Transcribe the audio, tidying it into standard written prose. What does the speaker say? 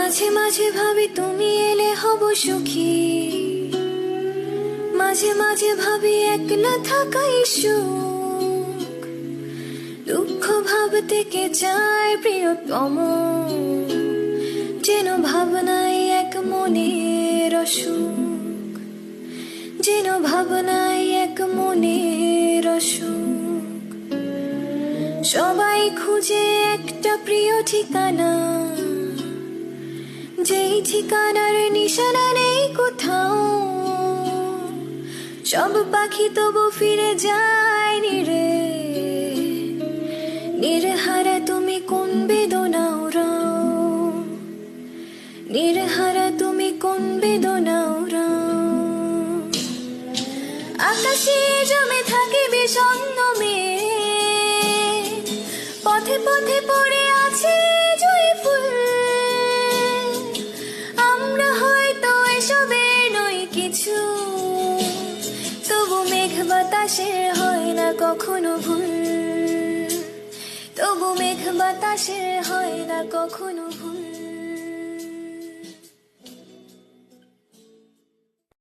মাঝে মাঝে ভাবি তুমি এলে হব সুখী, মাঝে মাঝে ভাবি একলা থাকাই সুখ। দুঃখ ভাবতে কে চায় প্রিয়তম, যেন ভাবনায় এক মনের অসুখ, যেন ভাবনায় এক মনের অসুখ। সবাই খুঁজে একটা প্রিয় ঠিকানা, যেই ঠিকানার নিশানা নেই কোথাও। সব পাখি তবু ফিরে যায় নিরে, নির্হারা তুমি কোন বেদনা উড়াও, নির্হারা তুমি কোন বেদনা উড়াও। আকাশে জমে থাকে বিষণ্ণ মেঘ, পথে পথে পড়ে আছে জুঁই ফুল। আমরা হয়তো এসবের নই কিছু, তবু মেঘ বাতাসের হয় না কখনো ভুল, তবু মেঘ বাতাসের হয় না কখনো ভুল।